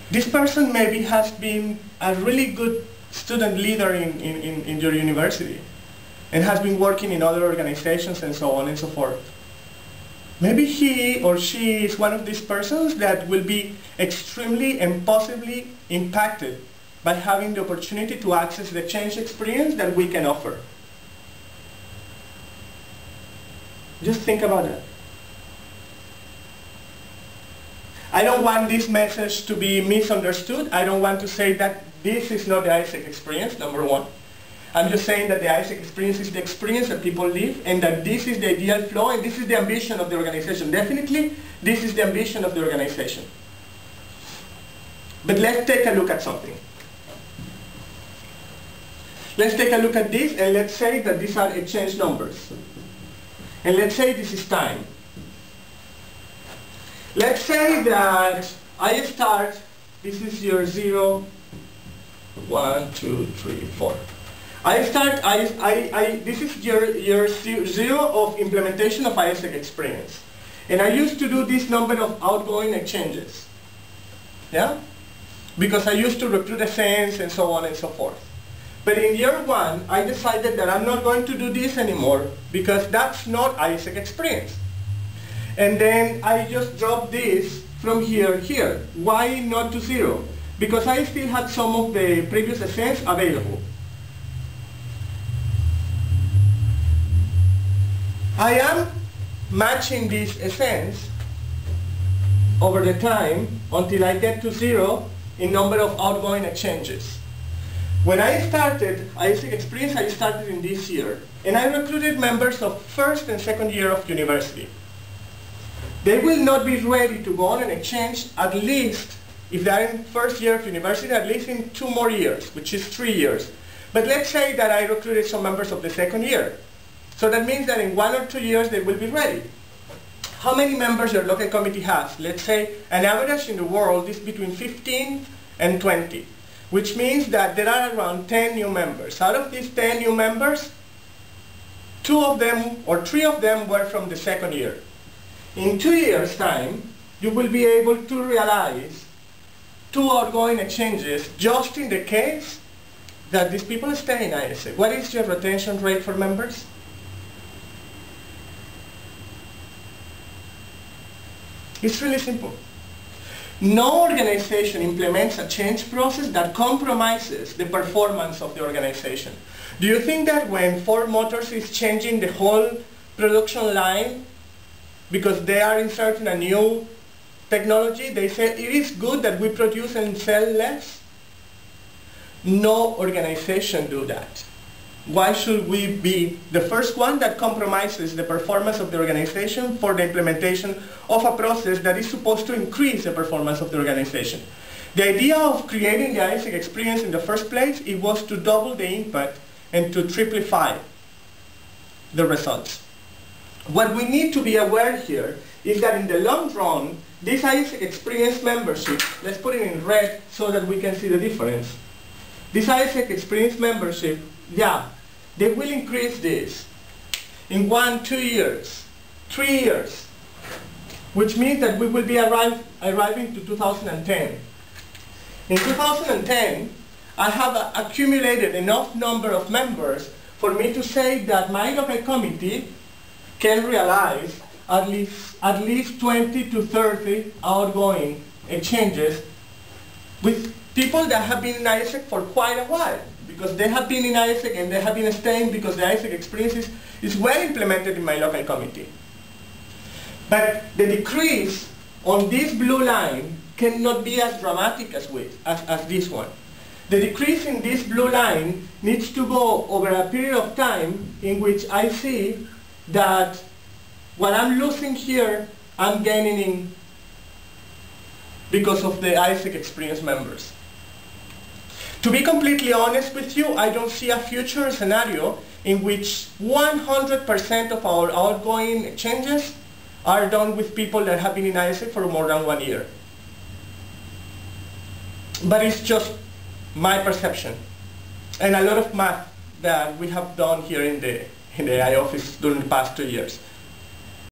This person maybe has been a really good student leader in your university and has been working in other organizations and so on and so forth. Maybe he or she is one of these persons that will be extremely and possibly impacted by having the opportunity to access the change experience that we can offer. Just think about that. I don't want this message to be misunderstood. I don't want to say that this is not the AIESEC experience, number one. I'm just saying that the AIESEC experience is the experience that people live, and that this is the ideal flow, and this is the ambition of the organization. Definitely, this is the ambition of the organization. But let's take a look at something. Let's take a look at this, and let's say that these are exchange numbers. And let's say this is time. Let's say that I start, this is your 0, 1, 2, 3, 4. This is your 0 of implementation of AIESEC experience. And I used to do this number of outgoing exchanges. Yeah? Because I used to recruit ASCENs and so on and so forth. But in year 1, I decided that I'm not going to do this anymore because that's not AIESEC experience. And then I just dropped this from here. Why not to 0? Because I still had some of the previous ASCENs available. I am matching these ASCENs over the time until I get to 0 in number of outgoing exchanges. When I started AIESEC experience, I started in this year, and I recruited members of first and second year of university. They will not be ready to go on an exchange at least, if they're in first year of university, at least in 2 more years, which is 3 years. But let's say that I recruited some members of the second year. So that means that in 1 or 2 years they will be ready. How many members your local committee has? Let's say an average in the world is between 15 and 20, which means that there are around 10 new members. Out of these 10 new members, 2 of them or 3 of them were from the second year. In 2 years' time, you will be able to realize 2 outgoing exchanges just in the case that these people stay in AIESEC. What is your retention rate for members? It's really simple. No organization implements a change process that compromises the performance of the organization. Do you think that when Ford Motors is changing the whole production line because they are inserting a new technology, they say it is good that we produce and sell less? No organization do that. Why should we be the first one that compromises the performance of the organization for the implementation of a process that is supposed to increase the performance of the organization? The idea of creating the AIESEC experience in the first place, it was to double the impact and to triplify the results. What we need to be aware here is that in the long run, this AIESEC experience membership, let's put it in red so that we can see the difference. This AIESEC experience membership, yeah, they will increase this in 1, 2 years, 3 years, which means that we will be arriving to 2010. In 2010, I have accumulated enough number of members for me to say that my local committee can realize at least 20 to 30 outgoing exchanges with people that have been in AIESEC for quite a while, because they have been in AIESEC and they have been staying because the AIESEC experience is well implemented in my local committee. But the decrease on this blue line cannot be as dramatic as this one. The decrease in this blue line needs to go over a period of time in which I see that what I'm losing here, I'm gaining because of the AIESEC experience members. To be completely honest with you, I don't see a future scenario in which 100% of our outgoing exchanges are done with people that have been in AIESEC for more than 1 year. But it's just my perception and a lot of math that we have done here in the AI office during the past 2 years.